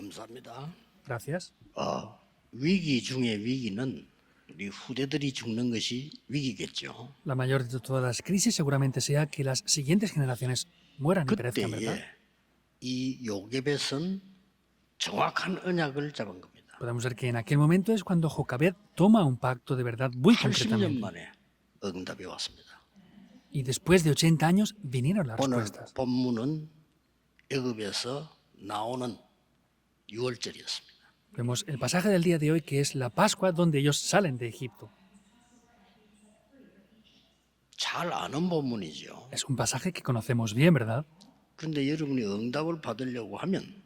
감사합니다. Gracias. 위기 중의 위기는 우리 후대들이 죽는 것이 위기겠죠. La mayor de todas las crisis seguramente sea que las siguientes generaciones mueran y perezcan, ¿verdad? 그때에 이 요게벳은 정확한 언약을 잡은 겁니다. Podemos ver que en aquel momento es cuando Jocabed toma un pacto de verdad muy 80년 concretamente. 만에 응답이 왔습니다. Y después de 80 años vinieron las 오늘 respuestas. 본문은 애굽에서 나오는 6월절이었습니다. Vemos el pasaje del día de hoy que es la Pascua donde ellos salen de Egipto. 잘 아는 본문이죠. Es un pasaje que conocemos bien, ¿verdad? 그런데 여러분이 응답을 받으려고 하면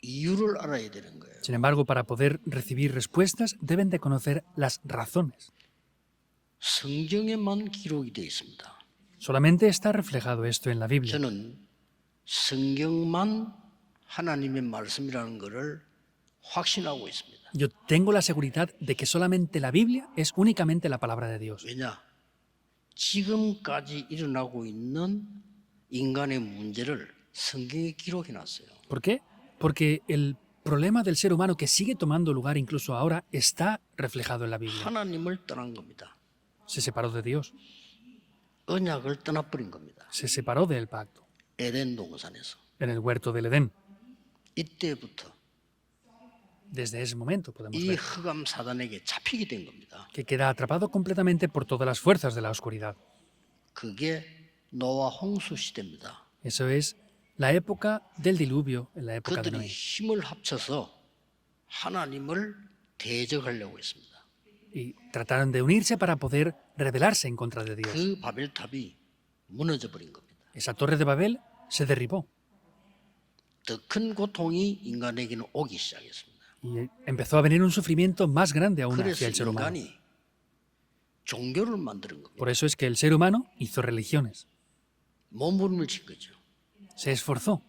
이유를 알아야 되는 거예요. Sin embargo, para poder recibir respuestas deben de conocer las razones. 성경에만 기록이 되어 있습니다. Solamente está reflejado esto en la Biblia. 저는 성경만 하나님의 말씀이라는 것을 확신하고 있습니다. Yo tengo la seguridad de que solamente la Biblia es únicamente la palabra de Dios. 왜냐? 지금까지 일어나고 있는 인간의 문제를 성경에 기록해 놨어요. ¿Por qué? Porque el problema del ser humano que sigue tomando lugar incluso ahora está reflejado en la Biblia. 하나님을 떠난 겁니다. Se separó de Dios, 언약을 떠나버린 겁니다. se separó del pacto 에덴 동산에서. en el huerto del Edén. 이때부터 Desde ese momento podemos 이 ver 흑암 사단에게 잡히게 된 겁니다. que queda atrapado completamente por todas las fuerzas de la oscuridad. 그게 노아 홍수 시대입니다. Eso es la época del diluvio, en la época de 그들이 Noé. 힘을 합쳐서 하나님을 대적하려고 했습니다. Y trataron de unirse para poder rebelarse en contra de Dios. 그 바벨탑이 무너져 버린 겁니다. Esa torre de Babel se derribó 더 큰 고통이 인간에게는 오기 시작했습니다. y empezó a venir un sufrimiento más grande aún 그래서 hacia el ser humano. 인간이 종교를 만드는 겁니다. Por eso es que el ser humano hizo religiones, 몸부림을 친 거죠. se esforzó,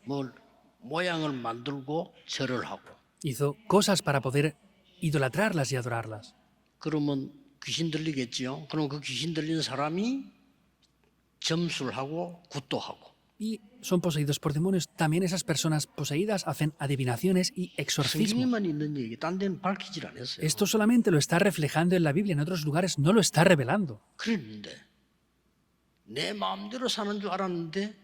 뭘 모양을 만들고 절을 하고 hizo cosas para poder idolatrarlas y adorarlas. 그러면 귀신 들리겠지요. 그럼 그 귀신 들린 사람이 점수를 하고 굿도 하고 Y son poseídos por demonios. También esas personas poseídas hacen adivinaciones y exorcismos. 성경에만 있는 얘기 딴 데는 밝히질 않았어요. Esto solamente lo está reflejando en la Biblia, en otros lugares no lo está revelando. 그랬는데 내 마음대로 사는 줄 알았는데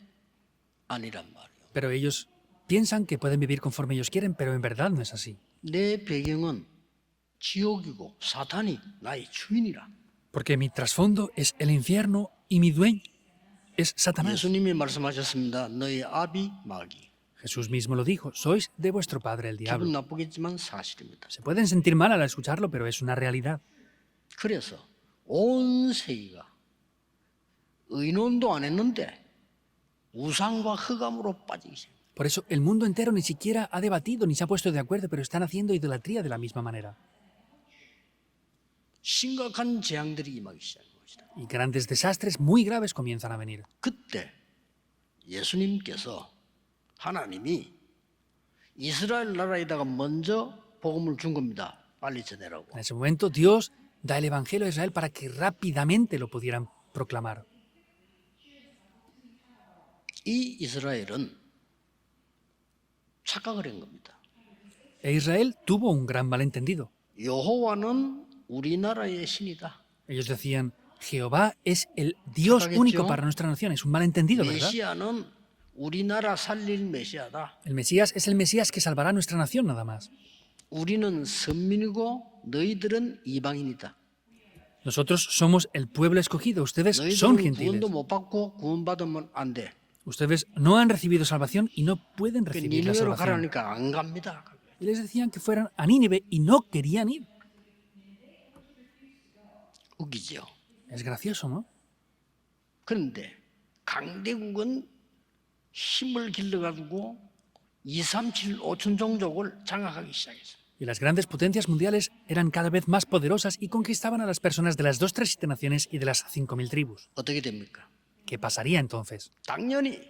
아니란 말이에요. Pero ellos piensan que pueden vivir conforme ellos quieren, pero en verdad no es así. 내 배경은 지옥이고 사탄이 나의 주인이라. Porque mi trasfondo es el infierno y mi dueño es Satanás. 예수님이 말씀하셨습니다. 너희 아비 마귀. Jesús mismo lo dijo, sois de vuestro padre el 기분 diablo. 나쁘겠지만 사실입니다. Se pueden sentir mal al escucharlo, pero es una realidad. 그래서 온 세계가 의논도 안 했는데 우상과 흑암으로 빠지기 시작합니다. Por eso el mundo entero ni siquiera ha debatido ni se ha puesto de acuerdo, pero están haciendo idolatría de la misma manera. 심각한 재앙들이 임하기 시작한 것이다. Y grandes desastres muy graves comienzan a venir. 그때 예수님께서 하나님이 이스라엘 나라에다가 먼저 복음을 준 겁니다. 빨리 전해라고. En ese momento Dios da el Evangelio a Israel para que rápidamente lo pudieran proclamar. 이 이스라엘은 착각을 한 겁니다. E Israel tuvo un gran malentendido. 여호와는 우리나라의 신이다. Ellos decían, Jehová es el Dios 착각했죠? único para nuestra nación. Es un malentendido, ¿verdad? 메시아는 우리나라 살릴 메시아다. El Mesías es el Mesías que salvará a nuestra nación nada más. 우리는 선민이고 너희들은 이방인이다. Nosotros somos el pueblo escogido, ustedes son 너희들은 gentiles. 구원도 못 받고 구원받으면 안 돼. Ustedes no han recibido salvación y no pueden 그 recibir la 니느웨로 salvación. 가라니까 안 갑니다. Y les decían que fueran a Nínive y no querían ir. 웃기죠. Es gracioso, ¿no? 그런데 강대국은 힘을 길러가지고 2, 3, 7, 5천 종족을 장악하기 시작했어요. Y las grandes potencias mundiales eran cada vez más poderosas y conquistaban a las personas de las 2, 3, 7 naciones y de las 5.000 tribus. 어떻게 됩니까? ¿Qué pasaría entonces? 당연히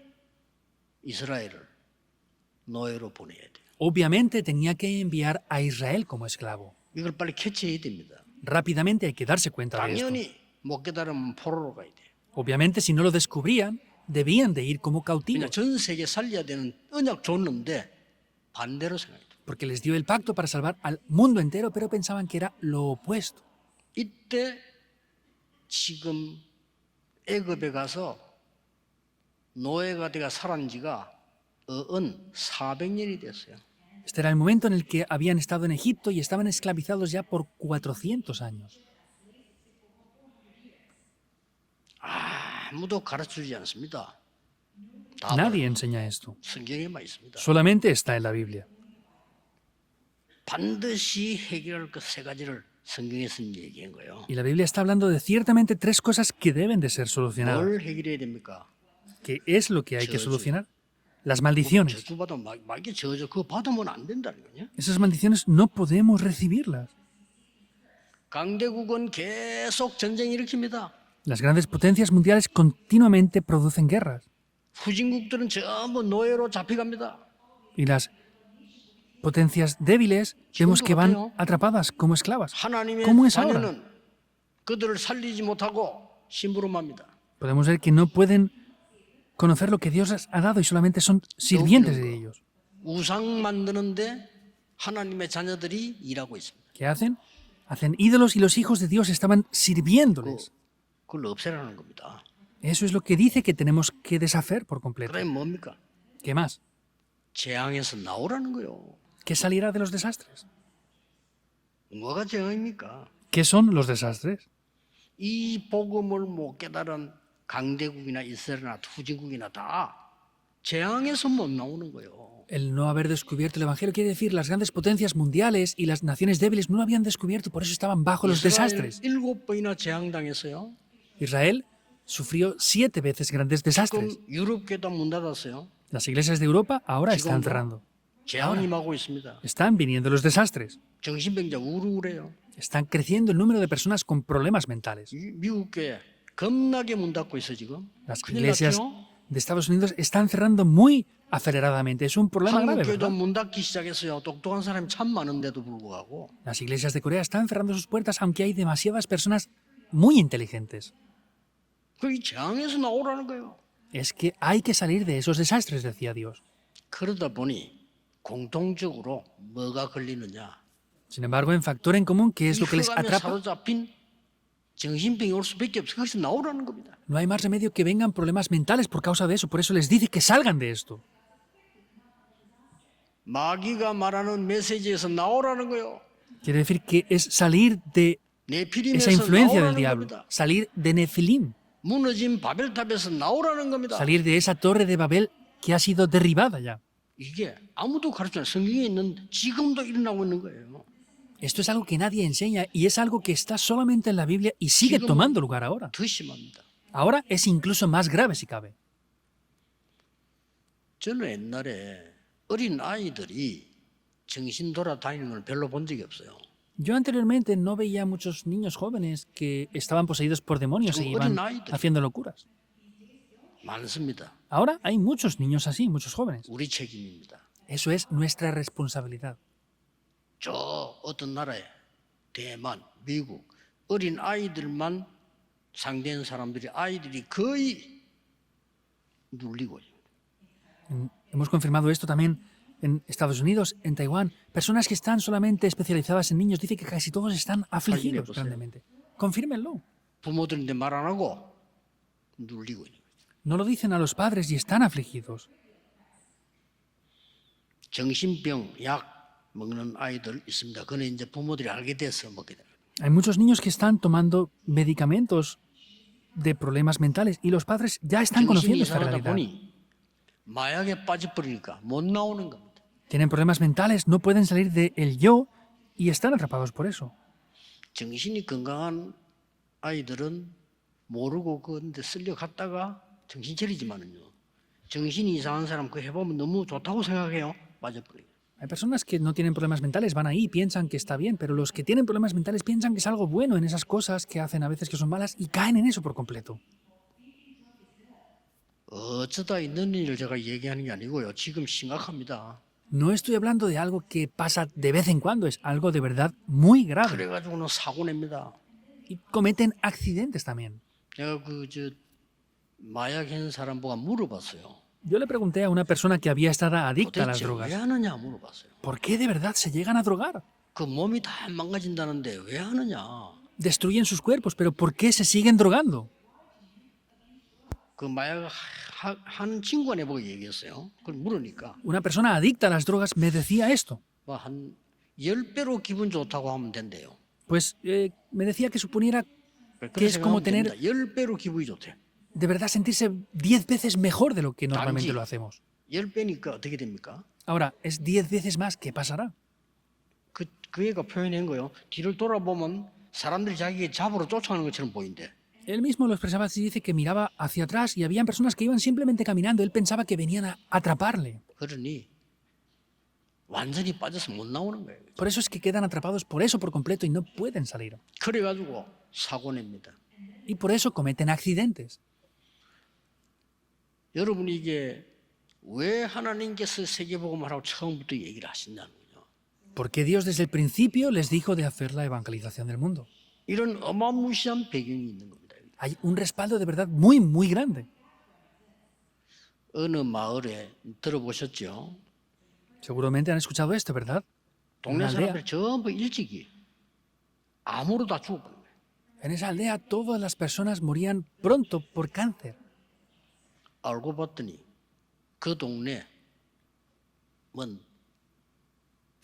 이스라엘을 노예로 보내야 돼요. Obviamente tenía que enviar a Israel como esclavo. 이걸 빨리 캐치해야 됩니다. Rápidamente hay que darse cuenta de esto. 당연히 못 깨달으면 포로로 가야 돼요. Obviamente, si no lo descubrían, debían de ir como 그냥 cautivos. 전 세계 살려야 되는 언약 줬는데 반대로 생각해요. porque les dio el pacto para salvar al mundo entero, pero pensaban que era lo opuesto. 이때 지금 애굽에 가서 노예가 되어 살은 지가 400년이 됐어요. Este era el momento en el que habían estado en Egipto y estaban esclavizados ya por 400 años. 아무도 가르쳐주지 않습니다. Nadie enseña esto. 성경에만 있습니다. Solamente está en la Biblia. 반드시 해결할 것 세 가지를 성경에서 얘기한 거예요. Y la Biblia está hablando de ciertamente 3 cosas que deben de ser solucionadas. 뭘 해결해야 됩니까? ¿Qué es lo que hay que solucionar? Las maldiciones. 저주받아 막이 저주 그거 받으면 안 된다는 거냐? Esas maldiciones no podemos recibirlas. 강대국은 계속 전쟁 일으킵니다. Las grandes potencias mundiales continuamente producen guerras. 후진국들은 전부 노예로 잡혀갑니다. Y las potencias débiles vemos que van atrapadas como esclavas. 하나님의 ¿Cómo es ahora? 자녀는 그들을 살리지 못하고 심부름합니다. Podemos ver que no pueden conocer lo que Dios les ha dado y solamente son sirvientes de ellos. 우상 만드는데 하나님의 자녀들이 일하고 있습니다. ¿Qué hacen? Hacen ídolos y los hijos de Dios estaban sirviéndoles. 그걸 없애라는 겁니다. Eso es lo que dice que tenemos que deshacer por completo. 그래 뭡니까? ¿Qué más? 재앙에서 나오라는 거요. ¿Qué salirá de los desastres? 뭐가 재앙입니까? ¿Qué son los desastres? 이 복음을 못 깨달은 강대국이나 이스라엘이나 후진국이나 다 재앙에서 못 나오는 거예요. El no haber descubierto el Evangelio quiere decir las grandes potencias mundiales y las naciones débiles no lo habían descubierto, por eso estaban bajo los desastres. 7번이나 재앙당했어요. Israel sufrió 7 veces grandes desastres. 지금 유럽교도 문 닫았어요. Las iglesias de Europa ahora están 지금도 cerrando. 재앙이 임하고 있습니다. Están viniendo los desastres. 정신병자 우르르해요. Están creciendo el número de personas con problemas mentales. 미국 교회 겁나게 문 닫고 있어 지금. Las 큰일 iglesias 났죠? de Estados Unidos están cerrando muy aceleradamente. Es un problema grave, 한국교회도 ¿verdad? 문 닫기 시작했어요. 똑똑한 사람이 참 많은데도 불구하고. Las iglesias de Corea están cerrando sus puertas, aunque hay demasiadas personas muy inteligentes. 그게 재앙에서 나오라는 거예요. Es que hay que salir de esos desastres, decía Dios. 그러다 보니 공통적으로 뭐가 걸리느냐. Sin embargo, en factor en común, ¿qué es 이 lo que les 흑암에 atrapa? 사로잡힌 정신병이 올 수밖에 없어. 거기서 나오라는 겁니다. No hay más remedio que vengan problemas mentales por causa de eso. Por eso les dice que salgan de esto. 마귀가 말하는 메시지에서 나오라는 거예요. Quiere decir que es salir de esa 네피림에서 influencia del 나오라는 diablo. 겁니다. Salir de Nefilim. 무너진 바벨탑에서 나오라는 겁니다. Salir de esa torre de Babel que ha sido derribada ya. 이게 아무도 가르치지 않아요. 성경에 있는 지금도 일어나고 있는 거예요. Esto es algo que nadie enseña y es algo que está solamente en la Biblia y sigue 지금은 tomando lugar ahora. 더 심합니다. Ahora es incluso más grave si cabe. 저는 옛날에 어린 아이들이 정신 돌아다니는 걸 별로 본 적이 없어요. Yo anteriormente no veía a muchos niños jóvenes que estaban poseídos por demonios e iban haciendo locuras. 많습니다. Ahora hay muchos niños así, muchos jóvenes. 우리 책임입니다. Eso es nuestra responsabilidad. 저 어떤 나라에 대만, 미국 어린 아이들만 상대한 사람들이 아이들이 거의 눌리고 Hemos confirmado esto también en Estados Unidos, en Taiwán. Personas que están solamente especializadas en niños, dice que casi todos están afligidos grandemente. Confírmenlo. 부모들인데 말 안 하고 눌리고 있는 거죠. No lo dicen a los padres y están afligidos. 정신병 약 먹는 아이들 있습니다. 그는 이제 부모들이 알게 돼서 먹게 돼요. Hay muchos niños que están tomando medicamentos de problemas mentales y los padres ya están 정신이 conociendo esta 이상하다 realidad. 보니 마약에 빠져버리니까 못 나오는 겁니다. Tienen problemas mentales, no pueden salir del yo y están atrapados por eso. 정신이 건강한 아이들은 모르고 그런데 쓸려 갔다가 정신 차리지만은요. 정신이 이상한 사람 그거 해보면 너무 좋다고 생각해요. 빠져버려요. Hay personas que no tienen problemas mentales, van ahí, piensan que está bien, pero los que tienen problemas mentales piensan que es algo bueno en esas cosas que hacen a veces que son malas y caen en eso por completo. 어쩌다 있는 일을 제가 얘기하는 게 아니고요. 지금 심각합니다. No estoy hablando de algo que pasa de vez en cuando, es algo de verdad muy grave. 그래가지고는 사고 냅니다. Y cometen accidentes también. 내가 마약 한 사람 보고 물어봤어요. Yo le pregunté a una persona que había estado adicta a las 도대체 drogas, 왜 하느냐 물어봤어요. ¿por qué de verdad se llegan a drogar? 그 몸이 다 망가진다는데 왜 하느냐. Destruyen sus cuerpos, pero ¿por qué se siguen drogando? 그 마약 하는 친구가 내보고 얘기했어요. 그걸 물으니까 Una persona adicta a las drogas me decía esto. 뭐 한 10배로 기분 좋다고 하면 된대요. Pues me decía que suponiera 그렇게 que es como 생각하면 tener 됩니다. 10배로 기분이 좋대. de verdad sentirse 10 veces mejor de lo que normalmente 단지 lo hacemos. 10배니까 어떻게 됩니까? Ahora, es 10 veces más, ¿qué pasará? 그 애가 표현한 거요. 뒤를 돌아보면 사람들이 자기 잡으러 쫓아가는 것처럼 보인대. Él mismo lo expresaba así, dice que miraba hacia atrás y habían personas que iban simplemente caminando. Él pensaba que venían a atraparle. 그러니 완전히 빠져서 못 나오는 거예요. Por eso es que quedan atrapados por eso por completo y no pueden salir. 그래가지고 사고 냅니다. Y por eso cometen accidentes. 여러분이 이게 왜 하나님께서 세계복음하라고 처음부터 얘기를 하신다는 거죠. Porque Dios desde el principio les dijo de hacer la evangelización del mundo. 이런 어마무시한 배경이 있는 겁니다. Hay un respaldo de verdad muy, muy grande. 어느 마을에 들어보셨죠? Seguramente han escuchado esto, ¿verdad? 동네 Una aldea. 사람들 전부 일찍이 암으로 다 죽어버린 거예요. En esa aldea todas las personas morían pronto por cáncer. 알고 봤더니 그 동네 뭐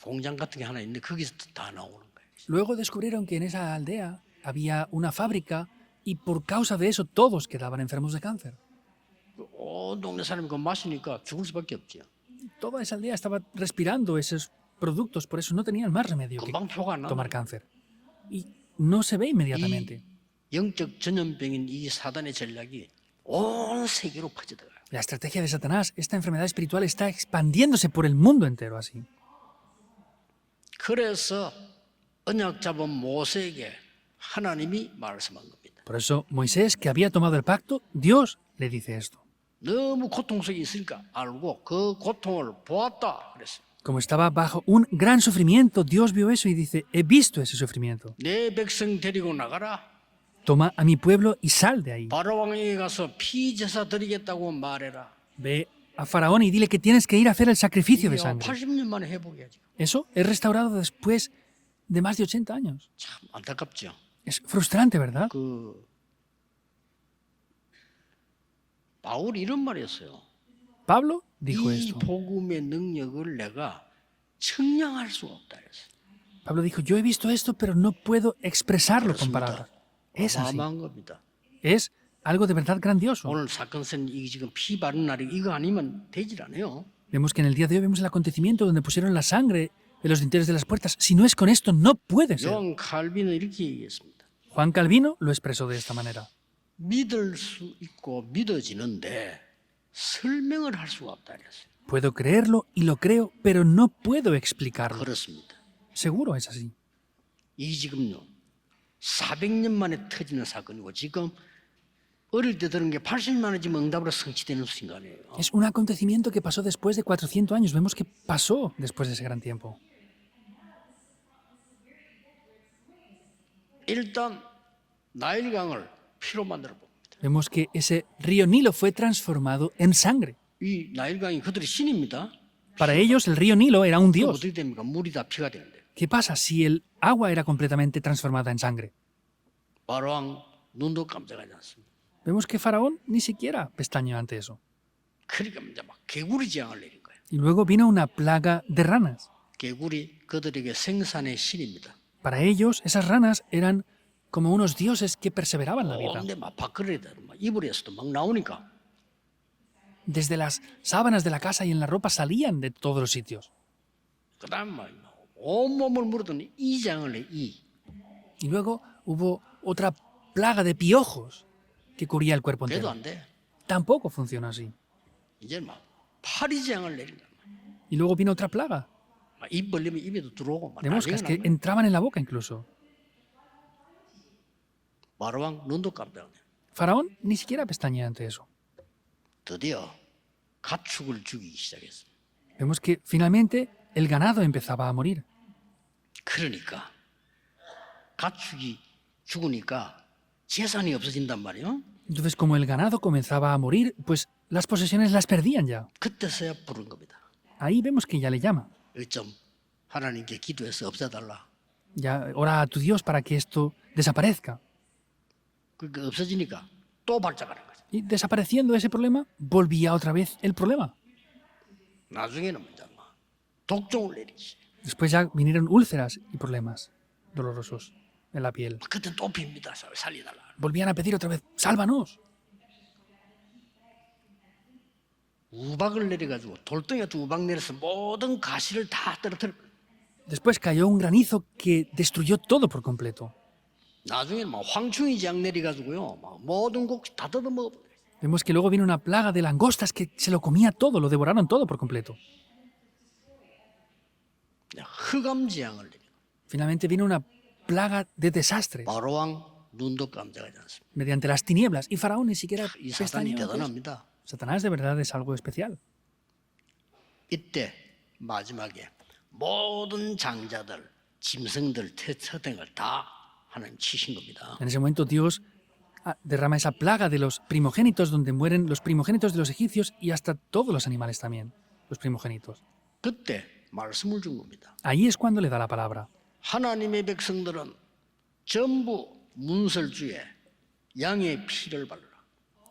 공장 같은 게 하나 있는데 거기서 다 나오는 거예요. Luego descubrieron que en esa aldea había una fábrica y por causa de eso todos quedaban enfermos de cáncer. 온 동네 사람이 그거 마시니까 죽을 수밖에 없지요. Toda esa aldea estaba respirando esos productos, por eso no tenían más remedio que 금방 표가 안 tomar 나요. cáncer. Y no se ve inmediatamente. 이 영적 전염병인 이 사단의 전략이 온 세계로 퍼져들어가요. La estrategia de Satanás, esta enfermedad espiritual está expandiéndose por el mundo entero así. 그래서 언약 잡은 모세에게 하나님이 말씀한 겁니다. Por eso Moisés, que había tomado el pacto, Dios le dice esto. 너무 고통 속에 있으니까 알고 그 고통을 보았다 그랬어요. Como estaba bajo un gran sufrimiento, Dios vio eso y dice, he visto ese sufrimiento. 내 백성 데리고 나가라. Toma a mi pueblo y sal de ahí. 바로 왕에게 가서 피제사 드리겠다고 말해라. Ve a Faraón y dile que tienes que ir a hacer el sacrificio de 이게 sangre. 80년 만에 회복이야 지금. Eso es restaurado después de más de 80 años. 참 안타깝죠. Es frustrante, ¿verdad? 그 바울이 이런 말이었어요. Pablo dijo 이 esto. 복음의 능력을 내가 청량할 수가 없다 그랬어요. Pablo dijo, yo he visto esto, pero no puedo expresarlo con 그렇습니다. palabras. Es así. 어마어마한 겁니다. Es algo de verdad grandioso. 오늘 사건은 이 지금 피 바른 날이 이거 아니면 되질 않아요. Vemos que en el día de hoy vemos el acontecimiento donde pusieron la sangre en los dinteles de las puertas. Si no es con esto, no puede ser. 요한 칼빈은 이렇게 얘기했습니다. Juan Calvino lo expresó de esta manera. 믿을 수 있고 믿어지는데 설명을 할 수가 없다 그랬어요. Puedo creerlo y lo creo, pero no puedo explicarlo. 그렇습니다. Seguro es así. 이 지금요 400년 만에 터지는 사건이고 지금 어릴 때 들은 게 80년 만에 지금 응답으로 성취되는 순간이에요. Es un acontecimiento que pasó después de 400 años. Vemos que pasó después de ese gran tiempo. 일단 나일강을 피로 만들어 봅니다. Vemos que ese río Nilo fue transformado en sangre. 이 나일강이 그들의 신입니다. Para ellos el río Nilo era un 그럼 dios. 어떻게 됩니까? 물이 다 피가 되는데. ¿Qué pasa si el agua era completamente transformada en sangre? 바로왕 눈도 깜짝하지 않습니다. Vemos que Faraón ni siquiera pestañeó ante eso. 그러니까 이제 막 개구리 재앙을 내린 거예요. Y luego vino una plaga de ranas. 개구리 그들에게 생산의 신입니다. Para ellos esas ranas eran como unos dioses que perseveraban la vida. 근데 막 밖으로다 막 이불에서도 막 나오니까 Desde las sábanas de la casa y en la ropa salían de todos los sitios. 그다음 막 온몸을 물었더니 이 재앙을 내 이. Y luego hubo otra plaga de piojos que cubría el cuerpo 그래도 entero. 안 돼. Tampoco funcionó así. 이제 막 파리 재앙을 내린 거야. Y luego vino otra plaga 막 입 벌리면 입에도 들어오고 막 de moscas 난리가 que 난 거야. entraban en la boca incluso. 바로왕 눈도 깜짝이야. Faraón ni siquiera pestañea ante eso. 드디어 가축을 죽이기 시작했어. Vemos que finalmente el ganado empezaba a morir. 그러니까 가축이 죽으니까 재산이 없어진단 말이에요. Entonces, como el ganado comenzaba a morir, pues las posesiones las perdían ya. 그때서야 부른 겁니다. Ahí vemos que ya le llama. 좀 하나님께 기도해서 없애달라. Ya ora a tu Dios para que esto desaparezca. 그러니까 없어지니까 또 발작하는 거죠. Y desapareciendo ese problema, volvía otra vez el problema. 나중에는 이제 막 독종을 내리지. Después ya vinieron úlceras y problemas dolorosos en la piel. 그때 또 빕니다. 살리달라. Volvían a pedir otra vez, sálvanos. 우박을 내려가지고 돌덩이 같은 우박 내려서 모든 가시를 다 떨어뜨려. Después cayó un granizo que destruyó todo por completo. 나중에는 막 황충이 장 내려가지고요, 막 모든 곡 다 뜯어먹어. Vemos que luego vino una plaga de langostas que se lo comía todo, lo devoraron todo por completo. 흑암지향을 내려. Finalmente vino una plaga de desastres 바로 왕 눈도 깜짝하지 않습니다. mediante las tinieblas y Faraón ni siquiera 이 사탄이 pestañeó. 대단합니다. Satanás de verdad es algo especial. 이때 마지막에 모든 장자들, 짐승들, 태초등을 다 하나님 치신 겁니다. En ese momento Dios derrama esa plaga de los primogénitos donde mueren los primogénitos de los egipcios y hasta todos los animales también, los primogénitos. 그때 말씀을 준 겁니다. Ahí es cuando le da la palabra. 하나님의 백성들은 전부 문설주에 양의 피를 발라.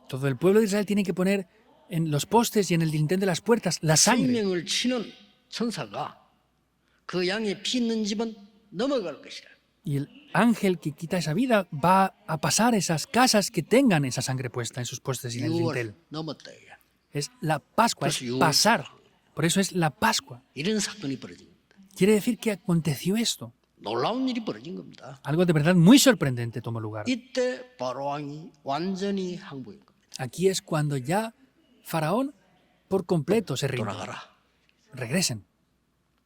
Todo el pueblo de Israel tiene que poner en los postes y en el dintel de las puertas la sangre. 생명을 치는 천사가 그 양의 피 있는 집은 넘어갈 것이라. Y el ángel que quita esa vida va a pasar esas casas que tengan esa sangre puesta en sus postes y en el 6월 dintel. 넘었다 이게. Es la Pascua, es Pues yo- pasar. Por eso es la Pascua. 이런 사건이 벌어진 겁니다. Quiere decir que aconteció esto. 놀라운 일이 벌어진 겁니다. Algo de verdad muy sorprendente tomó lugar. 이때 바로 왕이 완전히 항복인 겁니다. Aquí es cuando ya Faraón por completo se rinde. 돌아가라. Regresen.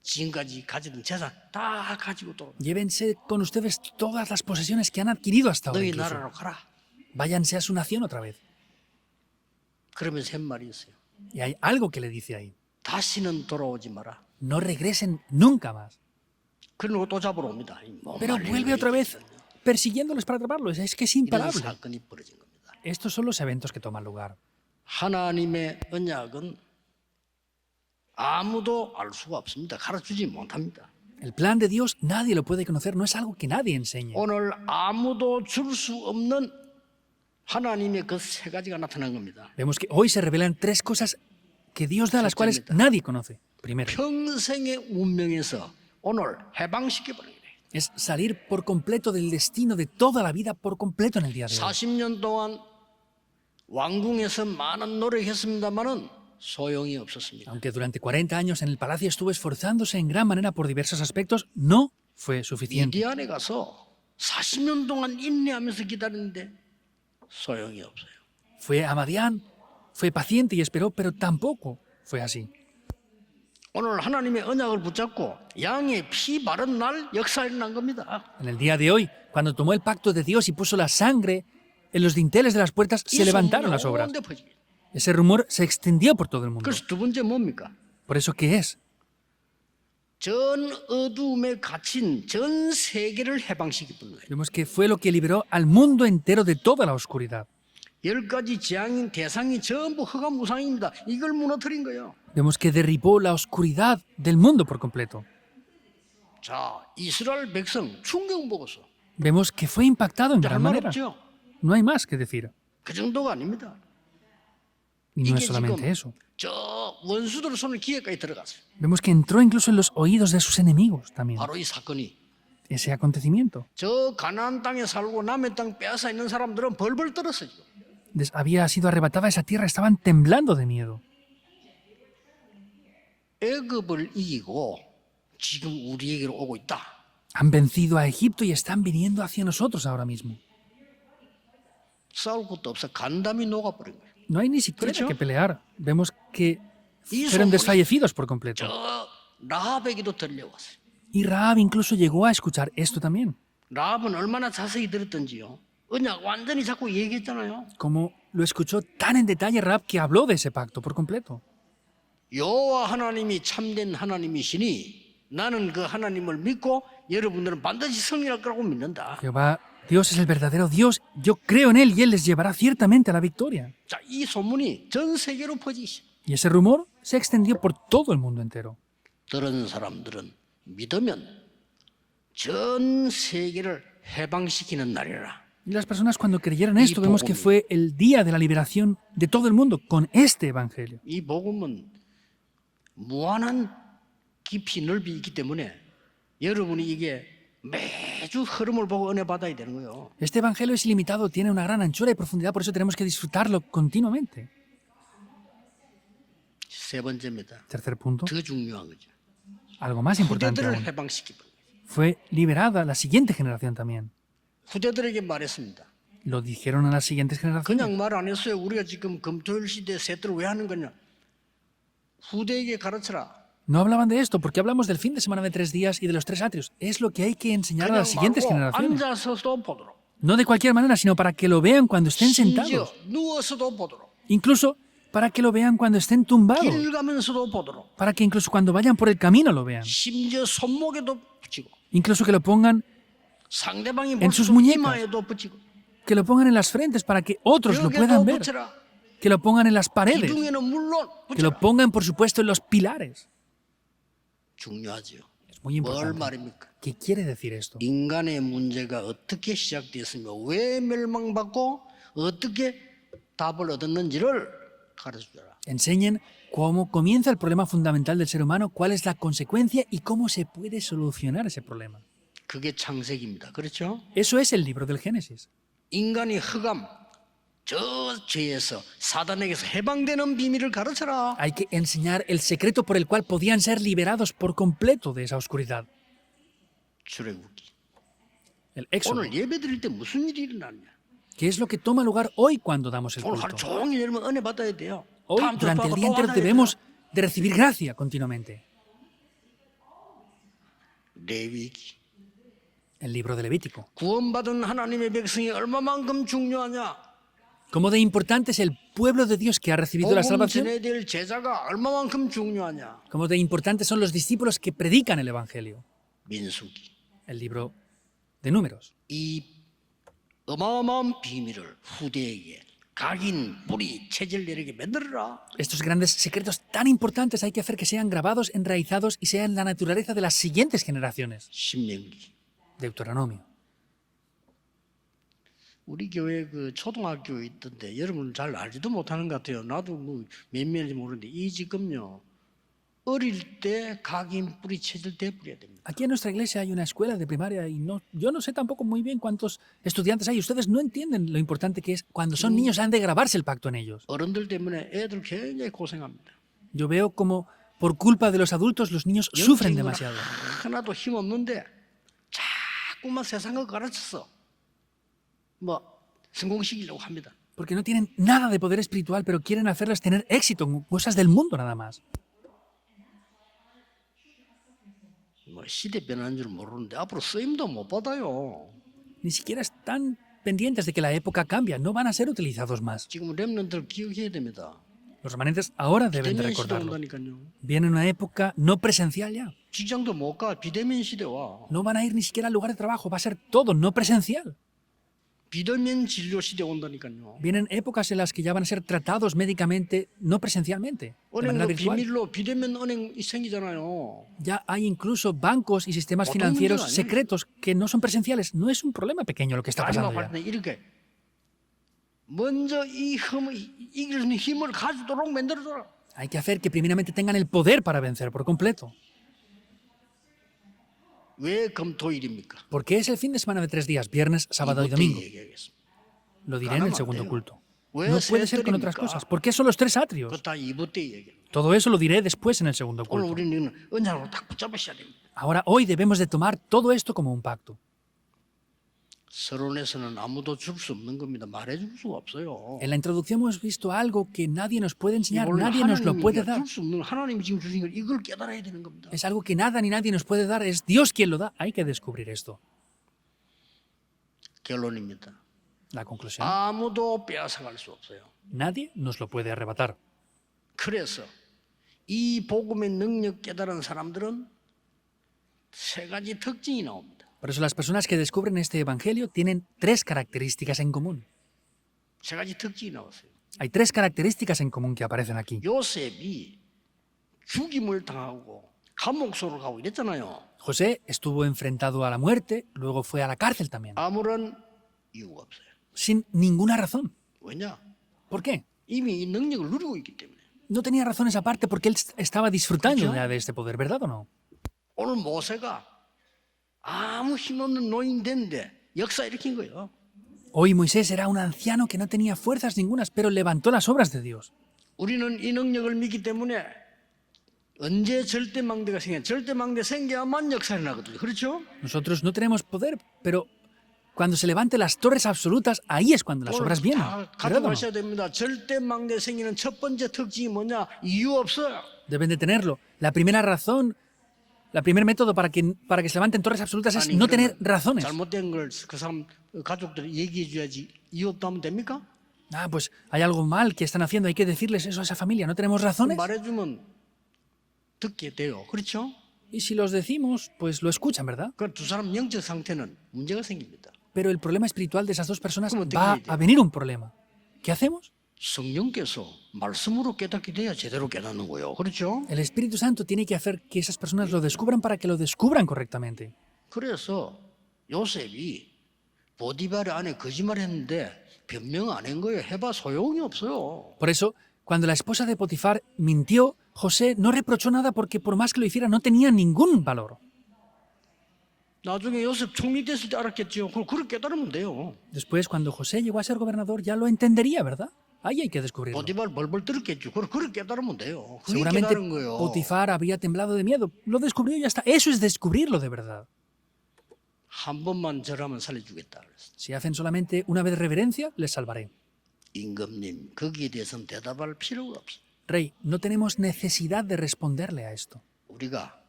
지금까지 가지던 재산 다 가지고 돌아. Llévense con ustedes todas las posesiones que han adquirido hasta ahora. 너희 Incluso. 나라로 가라. Váyanse a su nación otra vez. 그러면서 한 말이 있어요. Y hay algo que le dice ahí. 다시는 돌아오지 마라. No regresen nunca más. 그러고 또 잡으러 옵니다. 뭐 Pero 말리는 vuelve otra vez persiguiéndoles para atraparlos. Es que es 이런 imparable. 사건이 벌어진 겁니다. Estos son los eventos que toman lugar. 하나님의 언약은 아무도 알 수가 없습니다. 가르치지 못합니다. El plan de Dios nadie lo puede conocer. No es algo que nadie enseñe. 오늘 아무도 줄 수 없는 하나님의 그 세 가지가 나타난 겁니다. Vemos que hoy se revelan tres cosas que Dios da, las cuales nadie conoce. Primero, 평생의 운명에서 오늘 해방시켜버린 거예요. es salir por completo del destino de toda la vida por completo en el día de hoy. 40년 동안 왕궁에서 많은 노력했습니다마는 소용이 없었습니다. Aunque durante 40 años en el palacio estuvo esforzándose en gran manera por diversos aspectos, no fue suficiente. 미디안에 가서 40년 동안 인내하면서 기다리는데 소용이 없어요. Fue a Madián, fue paciente y esperó, pero tampoco fue así. 오늘 하나님의 언약을 붙잡고 양의 피 바른 날 역사 일어난 겁니다. En el día de hoy, cuando tomó el pacto de Dios y puso la sangre en los dinteles de las puertas, se levantaron las obras. Ese rumor se extendió por todo el mundo. 그래서 두 번째 뭡니까? Por eso, ¿qué es? 전 어둠에 갇힌 전 세계를 해방시키는 거예요. Vemos que fue lo que liberó al mundo entero de toda la oscuridad. 10가지 재앙인 대상이 전부 흑암무상입니다. 이걸 무너뜨린 거예요. Vemos que derribó la oscuridad del mundo por completo. 자, 이스라엘 백성 충격 먹었어. Vemos que fue impactado en 할 gran 말 manera. 없죠. No hay más que decir. 그 정도가 아닙니다. Y no 이게 es solamente 지금 eso. 저 원수들 손을 기회까지 들어갔어요. Vemos que entró incluso en los oídos de sus enemigos también. 바로 이 사건이. Ese acontecimiento. 저 가나안 땅에 살고 남의 땅 빼앗아 있는 사람들은 벌벌 떨었어요. 지금. Había sido arrebatada esa tierra, estaban temblando de miedo. 애굽을 이기고 지금 우리에게로 오고 있다. Han vencido a Egipto y están viniendo hacia nosotros ahora mismo. 싸울 것도 없어 간담이 녹아버린 거예요. No hay ni siquiera ¿Crecho? que pelear. Vemos que Y fueron somos- desfallecidos por completo. 저 라합에게도 들려왔어요. Y Rahab incluso llegó a escuchar esto también. 라합은 얼마나 자세히 들었던지요. 언약 완전히 자꾸 얘기했잖아요. Como lo escuchó tan en detalle Rahab que habló de ese pacto por completo. 여호와 하나님이 참된 하나님이시니 나는 그 하나님을 믿고 여러분들은 반드시 승리할 거라고 믿는다. Jehová Dios es el verdadero Dios, yo creo en Él y Él les llevará ciertamente a la victoria. 자, 이 소문이 전 세계로 퍼지기 시작. Y ese rumor se extendió por todo el mundo entero. 들은 사람들은 믿으면 전 세계를 해방시키는 날이라. Y las personas cuando creyeron esto vemos que fue el día de la liberación de todo el mundo con este evangelio. 이 복음은 무한한 깊이 넓이 있기 때문에 여러분이 이게 매주 흐름을 보고 은혜 받아야 되는 거예요. Este evangelio es ilimitado, tiene una gran anchura y profundidad, por eso tenemos que disfrutarlo continuamente. 세 번째입니다. Tercer punto, 더 중요한 거죠. algo más importante 후대들을 aún, 해방시키는 거예요. fue liberada la siguiente generación también. 후대들에게 말했습니다. Lo dijeron a las siguientes generaciones. 그냥 말 안 했어요. 우리가 지금 금토일 시대 세트를 왜 하는 거냐? 후대에게 가르쳐라. No hablaban de esto porque hablamos del fin de semana de 3 días y de los 3 atrios. Es lo que hay que enseñar a 그냥 las siguientes 말고 generaciones. 앉아서도 보도록. No de cualquier manera, sino para que lo vean cuando estén 심지어 sentados. 누워서도 보도록. Incluso para que lo vean cuando estén tumbados. 길 가면서도 보도록. Para que incluso cuando vayan por el camino lo vean. 심지어 손목에도 붙이고. Incluso que lo pongan 상대방이 En 볼 sus 수 muñecas. 이마에도 붙이고. en las frentes para que otros lo 벽에도 puedan ver. 붙여라. Que lo pongan en las paredes. 기둥에는 물론 Que lo 붙여라. pongan, por supuesto, en los pilares. 중요하죠. Es muy 뭘 importante. 말입니까? ¿Qué quiere decir esto? 인간의 문제가 어떻게 시작되었으며 왜 멸망받고 어떻게 답을 얻었는지를 가르쳐줘라. Enseñen cómo comienza el problema fundamental del ser humano, cuál es la consecuencia y cómo se puede solucionar ese problema. 그게 창세기입니다. 그렇죠? Eso es el libro del Génesis. 인간이 흑암, 저 죄에서 사단에게서 해방되는 비밀을 가르쳐라. Hay que enseñar el secreto por el cual podían ser liberados por completo de esa oscuridad. 출애굽기. El éxodo. 오늘 예배 드릴 때 무슨 일이 일어나냐? ¿Qué es lo que toma lugar hoy cuando damos el 오늘 하루 culto? 종일 여러분 은혜 받아야 돼요. Hoy, 다음 주 durante el 또 día entero, 받아야 돼요. debemos de recibir gracia continuamente. 레위기. El libro de Levítico. 구원받은 하나님의 백성이 얼마만큼 중요하냐? Cómo de importante es el pueblo de Dios que ha recibido la 복음 salvación. 전해야 될 제자가 얼마만큼 중요하냐? Cómo de importantes son los discípulos que predican el Evangelio. 민수기. El libro de Números. 이 어마어마한 비밀을 후대에게 각인, 뿌리, 체질들에게 만들어라. Estos grandes secretos tan importantes hay que hacer que sean grabados, enraizados y sean la naturaleza de las siguientes generaciones. 신명기. Deuteronomio. 우리 교회 그 초등학교에 있던데 여러분 잘 알지도 못하는 것 같아요. 나도 뭐 몇 명인지 모르는데 이 지금요. 어릴 때 각인, 뿌리, 체질 때 뿌려야 됩니다. Aquí en nuestra iglesia hay una escuela de primaria y yo no sé tampoco muy bien cuántos estudiantes hay. Ustedes no entienden lo importante que es. Cuando son niños han de grabarse el pacto en ellos. 어른들 때문에 애들 굉장히 고생합니다. Yo veo como por culpa de los adultos los niños sufren demasiado. 하나도 힘 없는데 자꾸만 세상을 가르쳐서 뭐 성공시키려고 합니다. Porque no tienen nada de poder espiritual, pero quieren hacerles tener éxito en cosas del mundo nada más. 뭐 시대 변하는 줄 모르는데 앞으로 쓰임도 못 받아요. Ni siquiera están pendientes de que la época cambia. No van a ser utilizados más. 지금 렘넌트들 기억해야 됩니다. Los remanentes ahora deben de 비대면 시대 recordarlo. 온다니까요. Viene una época no presencial ya. 직장도 못 가. 비대면 시대 와. No van a ir ni siquiera al lugar de trabajo. Va a ser todo no presencial. 비대면 진료 시대 온다니까요. Vienen épocas en las que ya van a ser tratados médicamente no presencialmente, de manera 은행도 virtual. 비밀로 비대면 은행 생기잖아요. Ya hay incluso bancos y sistemas Otro financieros mundial, ¿eh? secretos que no son presenciales. No es un problema pequeño lo que está 마지막 pasando ya. 할 때 이렇게 먼저 이 이기는 힘을 가지도록 만들어줘라. Hay que hacer que primeramente tengan el poder para vencer por completo. 왜 금토일입니까? Porque es el fin de semana de 3 días, viernes, sábado y domingo. 얘기하겠습니다. Lo diré en el segundo 돼요. culto. 왜 No puede ser con 세뜰입니까? otras cosas. ¿Por qué son los 3 atrios? 그거 다 2부 때 얘기해요. Todo eso lo diré después en el segundo 오늘 culto. 우리는 언약으로 딱 붙잡으셔야 됩니다. Ahora, hoy debemos de tomar todo esto como un pacto. 서론에서는 아무도 줄 수 없는 겁니다. 말해줄 수가 없어요. En la introducción hemos visto algo que nadie nos puede enseñar, 이걸 nadie nos lo puede dar. 줄수 없는 하나님이 지금 주신 걸 이걸 깨달아야 되는 겁니다. Es algo que nada ni nadie nos puede dar, es Dios quien lo da. Hay que descubrir esto. 결론입니다. La conclusión. 아무도 빼앗아갈 수 없어요. Nadie nos lo puede arrebatar. 그래서 이 복음의 능력 깨달은 사람들은 세 가지 특징이 나옵니다. Por eso las personas que descubren este evangelio tienen tres características en común. 세 가지 특징이 나왔어요. Hay tres características en común que aparecen aquí. 요셉이 죽임을 당하고 감옥소를 가고 이랬잖아요. José estuvo enfrentado a la muerte, luego fue a la cárcel también, 아무런 이유가 없어요. sin ninguna razón. 왜냐? ¿Por qué? 이미 이 능력을 누리고 있기 때문에. No tenía razones aparte porque él estaba disfrutando ¿Escucha? ya de este poder, ¿verdad o no? 오늘 모세가 아무 힘없는 노인인데 역사 일으킨 거예요. Hoy Moisés era un anciano que no tenía fuerzas ningunas, pero levantó las obras de Dios. 우리는 이 능력을 믿기 때문에 언제 절대망대가 생겨? 절대망대 생겨야만 역사를 나거든요. 그렇죠? Nosotros no tenemos poder, pero cuando se levanten las torres absolutas, ahí es cuando las obras vienen. 다 ¿Verdad 가지고 o no? 가셔야 됩니다. 절대망대 생기는 첫 번째 특징이 뭐냐? 이유 없어요. Deben de tenerlo. La primera razón, el primer método para que se levanten torres absolutas es 아니, no 그러면 tener razones. 잘못된 걸 그 사람 가족들이 얘기해 줘야지. 이유 없다 하면 됩니까? Ah, pues hay algo mal que están haciendo, hay que decirles eso a esa familia. ¿No tenemos razones? 말해주면 듣게 돼요. 그렇죠? Y si los decimos, pues lo escuchan, ¿verdad? 그 두 사람 영적 상태는 문제가 생깁니다. Pero el problema espiritual de esas dos personas ¿Cómo te va quiere? a venir un problema. ¿Qué hacemos? 성령께서 말씀으로 깨닫게 돼야 제대로 깨닫는 거예요. 그렇죠? El Espíritu Santo tiene que hacer que esas personas lo descubran para que lo descubran correctamente. 그래서 요셉이 보디발 안에 거짓말했는데 변명 안 한 거예요. 해봐 소용이 없어요. Por eso, cuando la esposa de Potifar mintió, José no reprochó nada porque por más que lo hiciera no tenía ningún valor. 나중에 요셉 총리 됐을 때 알았겠죠. 그걸 깨달으면 돼요. Después, cuando José llegó a ser gobernador, ya lo entendería, ¿verdad? Ahí hay que descubrirlo. 보디발 벌벌 떨었겠죠. 그걸 깨달으면 돼요. 그게 Seguramente 깨달은 거예요. Potifar habría temblado de miedo. Lo descubrió y ya está. Eso es descubrirlo de verdad. 한 번만 절하면 살려주겠다. 그랬어. Si hacen solamente una vez reverencia, les salvaré. 임금님 거기에 대해서는 대답할 필요가 없어. Rey, no tenemos necesidad de responderle a esto. 우리가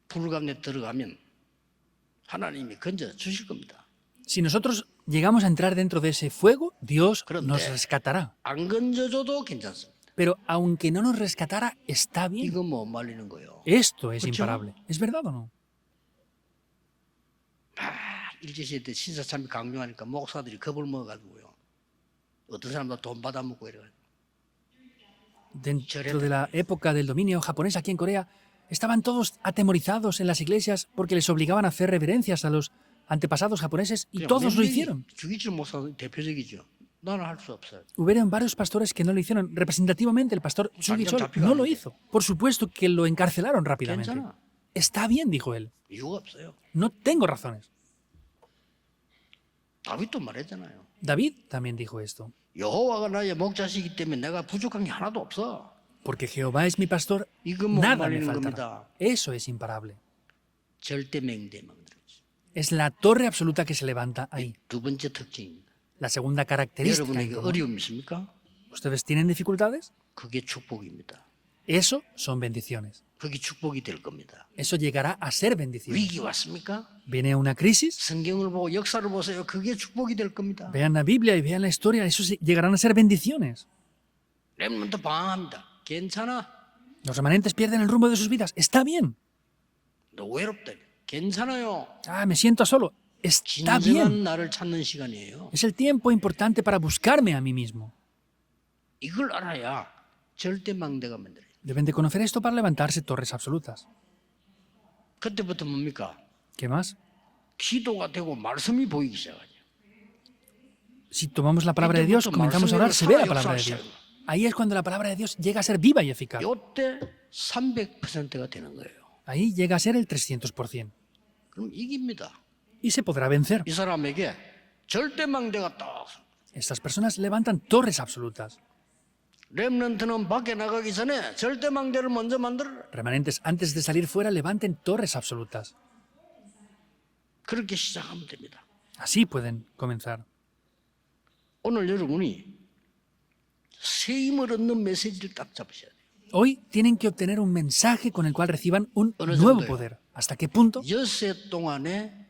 불 가운데 들어가면 하나님이 건져 주실 겁니다. Si nosotros llegamos a entrar dentro de ese fuego, Dios 그런데 nos rescatará. 안 건져줘도 괜찮습니다. Pero aunque no nos rescatara, está bien. 이거 뭐 말리는 거예요. Esto es ¿Escuchó? imparable. ¿Es verdad o no? 일제시대 때 신사참이 강요하니까 목사들이 겁을 먹어가지고요. 어떤 사람도 돈 받아먹고 이래가지고. Dentro de la época del dominio japonés aquí en Corea, estaban todos atemorizados en las iglesias porque les obligaban a hacer reverencias a los antepasados japoneses y 그냥 todos lo 몇 명이 hicieron. 주기철 목사 대표적이죠. 나는 할 수 없어요. Hubieron varios pastores que no lo hicieron. Representativamente, el pastor Sugi Chol no lo hizo. Por supuesto que lo encarcelaron rápidamente. 괜찮아. Está bien, dijo él. 이유가 없어요. No tengo razones. 다윗도 말했잖아요. David también dijo esto. 여호와가 나의 목자시기 때문에 내가 부족한 게 하나도 없어. Porque Jehová es mi pastor, 이거 뭐 nada me 말리는 faltará. 겁니다. Eso es imparable. 절대 맹대 만들어지. Es la torre absoluta que se levanta ahí. 두 번째 특징입니다. La segunda característica. en 여러분에게 común. 어려움이 있습니까? ¿Ustedes tienen dificultades? 그게 축복입니다. Eso son bendiciones. 그게 축복이 될 겁니다. Eso llegará a ser bendición. 위기 왔습니까? Viene una crisis, 성경을 보고 역사를 보세요. 그게 축복이 될 겁니다. vean la Biblia y vean la historia, eso llegarán a ser bendiciones. 렘넌트 방황합니다. 괜찮아. Los remanentes pierden el rumbo de sus vidas. Está bien. 너 외롭다. 괜찮아요. Ah, me siento solo. Está bien. 진정한 나를 찾는 시간이에요. Es el tiempo importante para buscarme a mí mismo. 이걸 알아야 절대 망대가 만들어요. Deben de conocer esto para levantarse torres absolutas. 그때부터 뭡니까? ¿Qué más? 기도가 되고 말씀이 보이기 시작하죠. Si tomamos la palabra de Dios, comenzamos a orar, se ve la palabra de Dios. Ahí es cuando la palabra de Dios llega a ser viva y eficaz. 요때 300%가 되는 거예요. Ahí llega a ser el 300%. 그럼 이깁니다. Y se podrá vencer. 이 사람에게 절대 망대가 딱. Estas personas levantan torres absolutas. 렘넌트는 밖에 나가기 전에 절대 망대를 먼저 만들어라. Remanentes, antes de salir fuera, levanten torres absolutas. 그렇게 시작하면 됩니다. Así pueden comenzar. 오늘 여러분이 새 힘을 얻는 메시지를 딱 잡으셔야 돼요. Hoy tienen que obtener un mensaje con el cual reciban un 어느 nuevo 정도요? poder. ¿Hasta qué punto? 엿새 동안에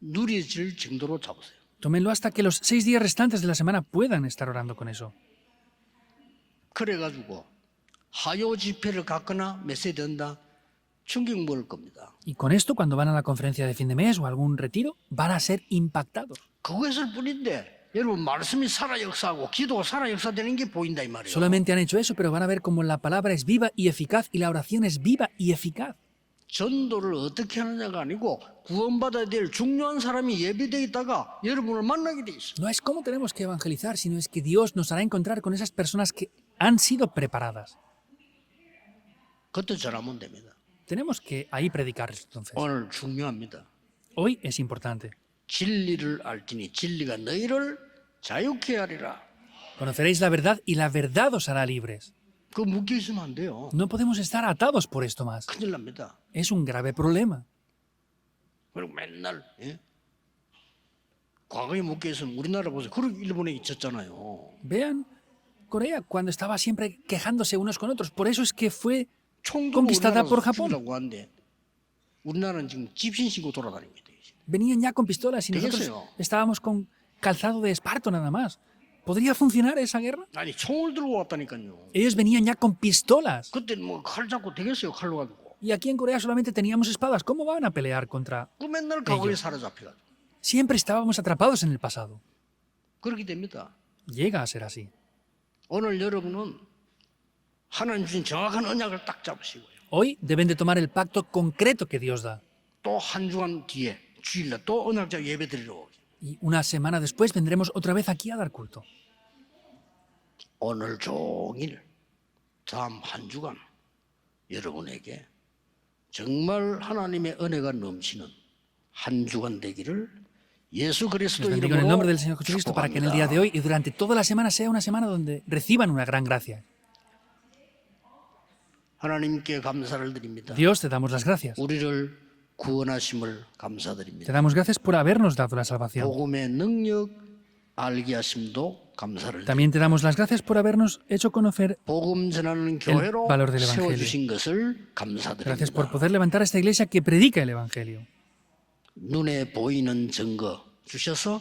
누려질 정도로 잡으세요. Tómenlo hasta que los 6 días restantes de la semana puedan estar orando con eso. 그래가지고 하요 집회를 갖거나 메시지 된다. 충격 먹을 겁니다. Y con esto, cuando van a la conferencia de fin de mes o a algún retiro, van a ser impactados. 그것을 뿐인데 여러분 말씀이 살아 역사하고 기도가 살아 역사되는 게 보인다 이 말이에요. Solamente han hecho eso, pero van a ver cómo la palabra es viva y eficaz y la oración es viva y eficaz. 전도를 어떻게 하느냐가 아니고 구원받아야 될 중요한 사람이 예비되어 있다가 여러분을 만나게 돼 있어요. No es cómo tenemos que evangelizar, sino es que Dios nos hará encontrar con esas personas que han sido preparadas. 그것도 전하면 됩니다. Tenemos que ahí predicarles entonces. 오늘 중요합니다. Hoy es importante. 진리를 알지니 진리가 너희를 자유케 하리라. Conoceréis la verdad y la verdad os hará libres. 그거 묶여 있으면 안 돼요. No podemos estar atados por esto más. 큰일 납니다. Es un grave problema. 그리고 맨날 과거에 묶여 있으면 우리나라 보세요. 그리고 일본에 있었잖아요. Vean Corea cuando estaba siempre quejándose unos con otros. Por eso es que fue 총도 conquistada por Japón. 죽이려고 하는데 우리나라는 지금 집신 신고 돌아다니고 있대요. Venían ya con pistolas y nosotros 되겠어요. estábamos con calzado de esparto nada más. ¿Podría funcionar esa guerra? 아니 총을 들고 왔다니까요. Ellos venían ya con pistolas. 그때는 뭐 칼 잡고 되겠어요. 칼로 가지고. Y aquí en Corea solamente teníamos espadas. ¿Cómo van a pelear contra? 그 맨날 과거에 사로잡혀가지고. Siempre estábamos atrapados en el pasado. 그렇게 됩니다. Llega a ser así. 오늘 여러분은 하나님 주신 정확한 언약을 딱 잡으시고요. Hoy deben de tomar el pacto concreto que Dios da. 또 한 주간 뒤에 주일날 또 언약자 예배 드리러 오게. Y una semana después vendremos otra vez aquí a dar culto. 오늘 종일 다음 한 주간 여러분에게 정말 하나님의 은혜가 넘치는 한 주간 되기를 예수 Les 그리스도 bendigo en el 이름으로 nombre del Señor Jesucristo para que en el día de hoy y durante toda la semana sea una semana donde reciban una gran gracia. 하나님께 감사를 드립니다. Dios, te damos las gracias. 우리를 구원하심을 Te 감사드립니다. damos gracias por habernos dado la salvación. 복음의 능력 알게 하심도 감사를 드립니다. También te damos las gracias por habernos hecho conocer, 복음 전하는 교회로 valor del evangelio. 세워주신 것을 gracias por 감사드립니다. poder levantar esta iglesia que predica el Evangelio. 눈에 보이는 증거 주셔서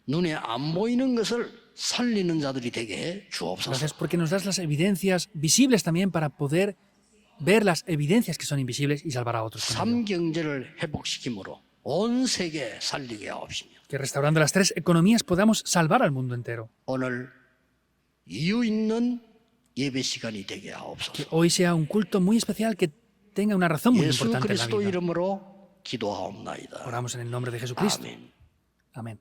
눈에 안 보이는 것을 살리는 자들이 되게 해 주옵소서. Gracias porque nos das las evidencias visibles también para poder ver las evidencias que son invisibles y salvar a otros. con ello. 삼경제를 회복시킴으로 온 세계 살리게 하옵시며 Que restaurando las tres economías podamos salvar al mundo entero. 오늘 이유 있는 예배 시간이 되게 Que 하옵소서. hoy sea un culto muy especial que tenga una razón muy 예수 importante en la 그리스도 vida. 이름으로 기도하옵나이다. Oramos en el nombre de Jesucristo. 아멘. Amén.